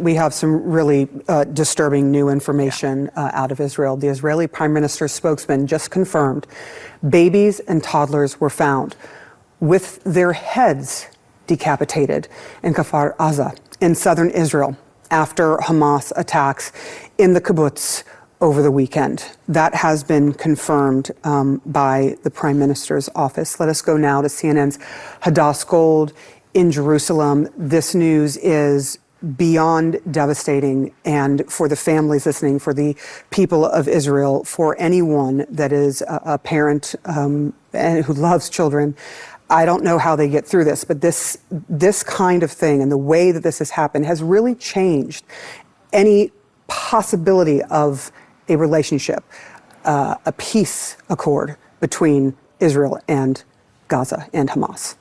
We have some really disturbing new information out of Israel. The Israeli Prime Minister's spokesman just confirmed babies and toddlers were found with their heads decapitated in Kahar Za in southern Israel after Hamas attacks in the kibbutz over the weekend. That has been confirmed by the Prime Minister's office. Let us go now to CNN's Hadass Gold in Jerusalem. This news is beyond devastating, and for the families listening, for the people of Israel, for anyone that is a parent and who loves children. I don't know how they get through this, but this kind of thing and the way that this has happened has really changed any possibility of a relationship, a peace accord between Israel and Gaza and Hamas.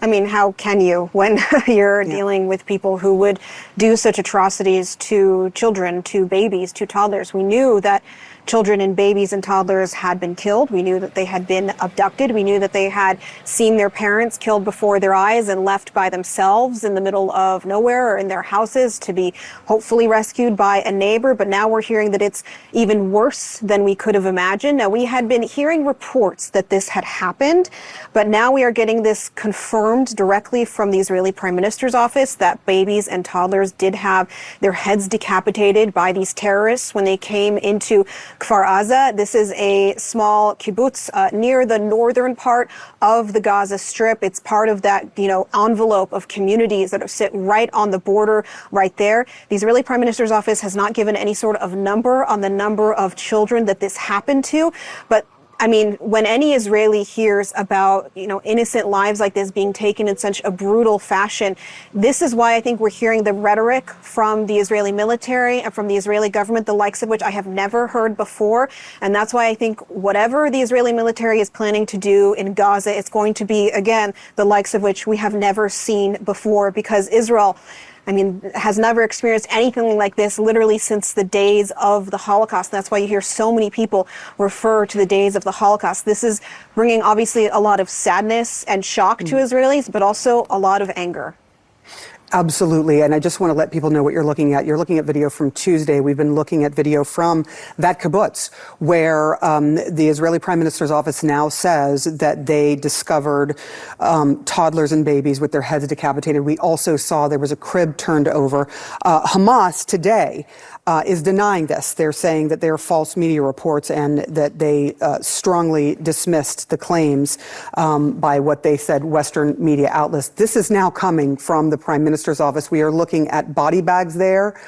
I mean, how can you when you're dealing with people who would do such atrocities to children, to babies, to toddlers? We knew that children and babies and toddlers had been killed. We knew that they had been abducted. We knew that they had seen their parents killed before their eyes and left by themselves in the middle of nowhere or in their houses to be hopefully rescued by a neighbor. But now we're hearing that it's even worse than we could have imagined. Now, we had been hearing reports that this had happened, but now we are getting this confirmed directly from the Israeli Prime Minister's office that babies and toddlers did have their heads decapitated by these terrorists when they came into Kahar Za. This is a small kibbutz near the northern part of the Gaza Strip. It's part of that, envelope of communities that sit right on the border right there. The Israeli Prime Minister's office has not given any sort of number on the number of children that this happened to, but I mean, when any Israeli hears about, innocent lives like this being taken in such a brutal fashion, this is why I think we're hearing the rhetoric from the Israeli military and from the Israeli government, the likes of which I have never heard before. And that's why I think whatever the Israeli military is planning to do in Gaza, it's going to be, again, the likes of which we have never seen before, because Israel, has never experienced anything like this literally since the days of the Holocaust. And that's why you hear so many people refer to the days of the Holocaust. This is bringing obviously a lot of sadness and shock to Israelis, but also a lot of anger. Absolutely. And I just want to let people know what you're looking at. You're looking at video from Tuesday. We've been looking at video from that kibbutz where the Israeli Prime Minister's office now says that they discovered toddlers and babies with their heads decapitated. We also saw there was a crib turned over. Hamas today is denying this. They're saying that they're false media reports and that they strongly dismissed the claims by what they said Western media outlets. This is now coming from the Prime Minister's office. We are looking at body bags there.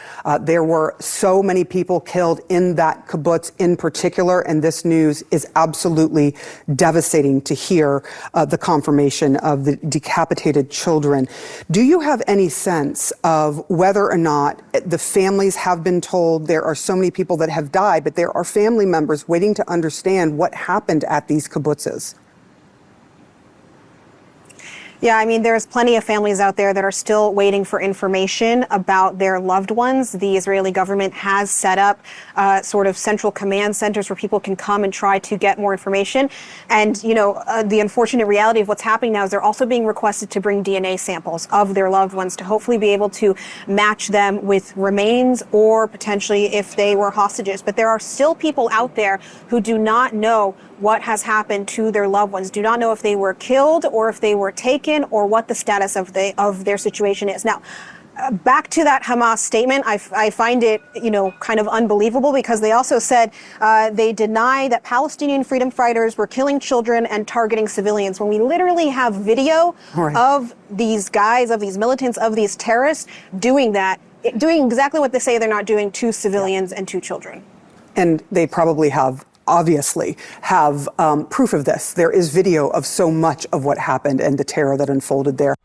There were so many people killed in that kibbutz in particular, and this news is absolutely devastating to hear the confirmation of the decapitated children. Do you have any sense of whether or not the families have been told? There are so many people that have died, but there are family members waiting to understand what happened at these kibbutzes. Yeah, there's plenty of families out there that are still waiting for information about their loved ones. The Israeli government has set up sort of central command centers where people can come and try to get more information. And, the unfortunate reality of what's happening now is they're also being requested to bring DNA samples of their loved ones to hopefully be able to match them with remains or potentially if they were hostages. But there are still people out there who do not know what has happened to their loved ones, do not know if they were killed or if they were taken or what the status of their situation is. Now, back to that Hamas statement, I find it, kind of unbelievable because they also said they deny that Palestinian freedom fighters were killing children and targeting civilians. When we literally have video of these guys, of these militants, of these terrorists doing that, doing exactly what they say they're not doing to civilians and to children. And they probably obviously have proof of this. There is video of so much of what happened and the terror that unfolded there.